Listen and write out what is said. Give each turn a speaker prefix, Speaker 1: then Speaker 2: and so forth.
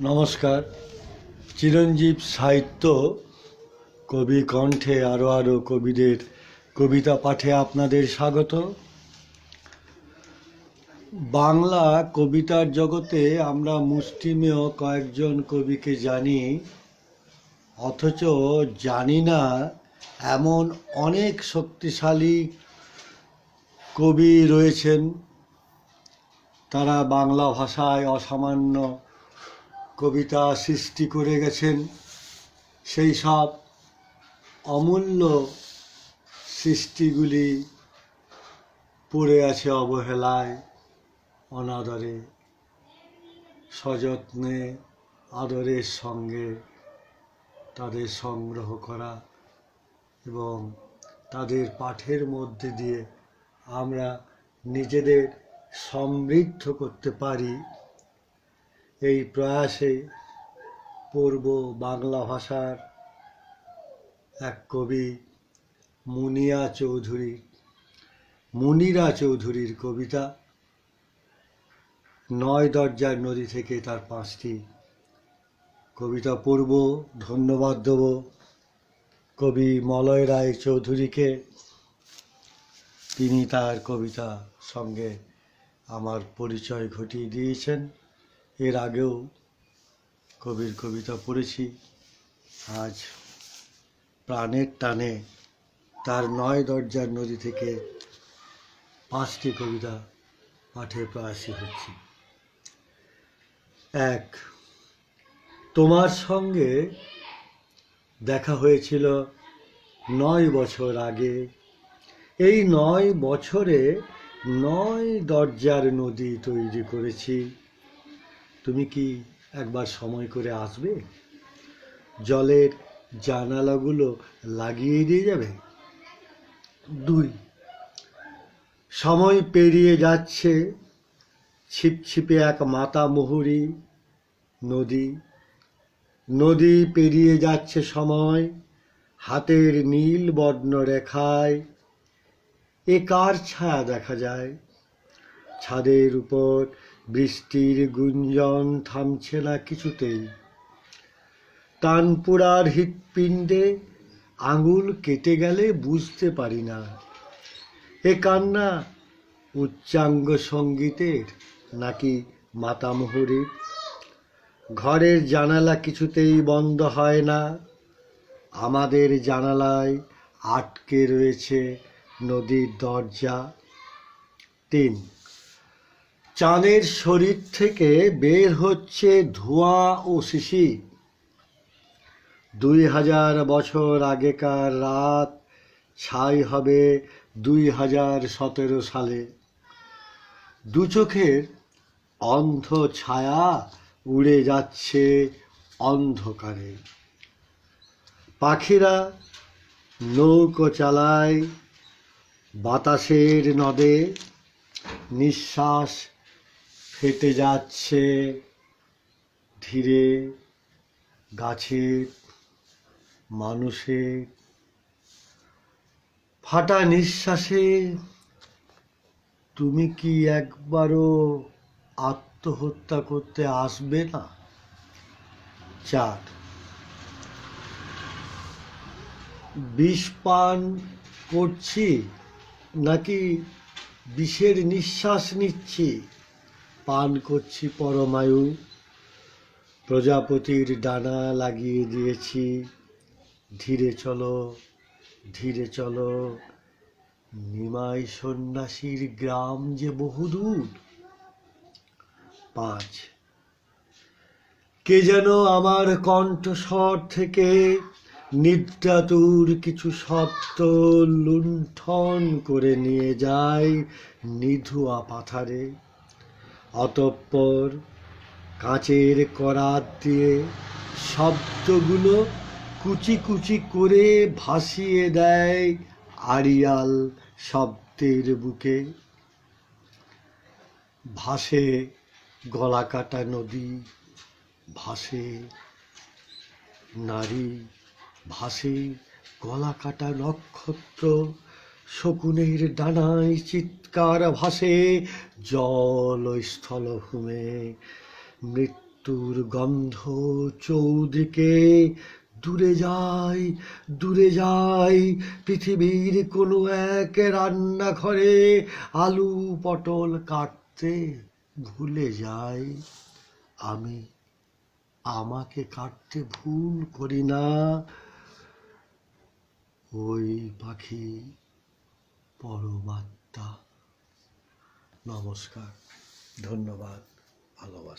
Speaker 1: নমস্কার। চিরঞ্জীব সাহিত্য কবি কণ্ঠে আরও কবিদের কবিতা পাঠে আপনাদের স্বাগত। বাংলা কবিতার জগতে আমরা মুষ্টিমেয় কয়েকজন কবিকে জানি, অথচ জানি না এমন অনেক শক্তিশালী কবি রয়েছেন। তারা বাংলা ভাষায় অসামান্য কবিতা সৃষ্টি করে গেছেন। সেই সব অমূল্য সৃষ্টিগুলি পড়ে আছে অবহেলায়, অনাদরে। সযত্নে আদরের সঙ্গে তাদের সংগ্রহ করা এবং তাদের পাঠের মধ্যে দিয়ে আমরা নিজেদের সমৃদ্ধ করতে পারি, এই প্রয়াসে পড়ব বাংলা ভাষার এক কবি মুনিরা চৌধুরীর কবিতা। ৯ দরজার নদী থেকে তার 5টি কবিতা পড়ব। ধন্যবাদ দেব কবি মলয় রায় চৌধুরীকে। তিনি তার কবিতা সঙ্গে আমার পরিচয় ঘটিয়ে দিয়েছেন। এর আগেও কবির কবিতা পড়েছি। আজ প্রাণের টানে তার ৯ দরজার নদী থেকে 5টি কবিতা পাঠে প্রয়াসী হচ্ছি। ১, তোমার সঙ্গে দেখা হয়েছিল ৯ বছর আগে। এই ৯ বছরে ৯ দরজার নদী তৈরি করেছি। তুমি কি একবার সময় করে আসবে? জলের জানালাগুলো লাগিয়ে দিয়ে যাবে। ২, সময় পেরিয়ে যাচ্ছে, ছিপছিপে এক মাতামুহুরী নদী পেরিয়ে যাচ্ছে সময়, হাতের নীল বর্ণ রেখায়। এ কার ছায়া দেখা যায়? ছাদের উপর বৃষ্টির গুঞ্জন থামছে না কিছুতেই। তানপুরার হৃৎপিণ্ডে আঙুল কেটে গেলে বুঝতে পারি না। এ কান্না উচ্চাঙ্গ সঙ্গীতের নাকি মাতামুহুরীর? ঘরের জানালা কিছুতেই বন্ধ হয় না। আমাদের জানালায় আটকে রয়েছে নদীর দরজা। ৩, চাঁদের শরীর থেকে বের হচ্ছে ধোঁয়া ও শিশির। ২০০০ বছর আগেকার রাত ছাই হবে ২০১৭ সালে। দু চোখের অন্ধ ছায়া উড়ে যাচ্ছে অন্ধকারে। পাখিরা নৌকো চালায় বাতাসের নদে। নিঃশ্বাস ফেটে যাচ্ছে ধীরে। গাছের, মানুষের ফাটা নিঃশ্বাসে তুমি কি একবারও আত্মহত্যা করতে আসবে না? ৪, বিষ পান করছি নাকি বিষের নিঃশ্বাস নিচ্ছি? পান করছি পরমায়ু। প্রজাপতির ডানা লাগিয়ে দিয়েছি। ধীরে চলো, ধীরে চলো, নিমাই সন্ন্যাসীর গ্রাম যে বহুদূর। ৫, কে যেন আমার কণ্ঠস্বর থেকে নিদ্রাতুর কিছু শব্দ লুণ্ঠন করে নিয়ে যায় নিধুয়া পাথারে। অতঃপর কাঁচের করাত দিয়ে শব্দগুলো কুচি কুচি করে ভাসিয়ে দেয় আড়িয়াল শব্দের বুকে। ভাসে গলাকাটা নদী, ভাসে নারী, ভাসে গলাকাটা নক্ষত্র। শকুনের ডানায় চিৎকার ভাসে জল ও স্থলভূমে। মৃত্যু মৃত্যুর গন্ধ চৌদিকে, দূরে যাই দূরে যাই, পৃথিবীর কোনো এক রান্নাঘরে আলু পটল কাটতে ভুলে যাই। আমি আমাকে কাটতে ভুল করি না, ওই পাখি পরমাত্মা। নমস্কার, ধন্যবাদ, ভালোবাসা।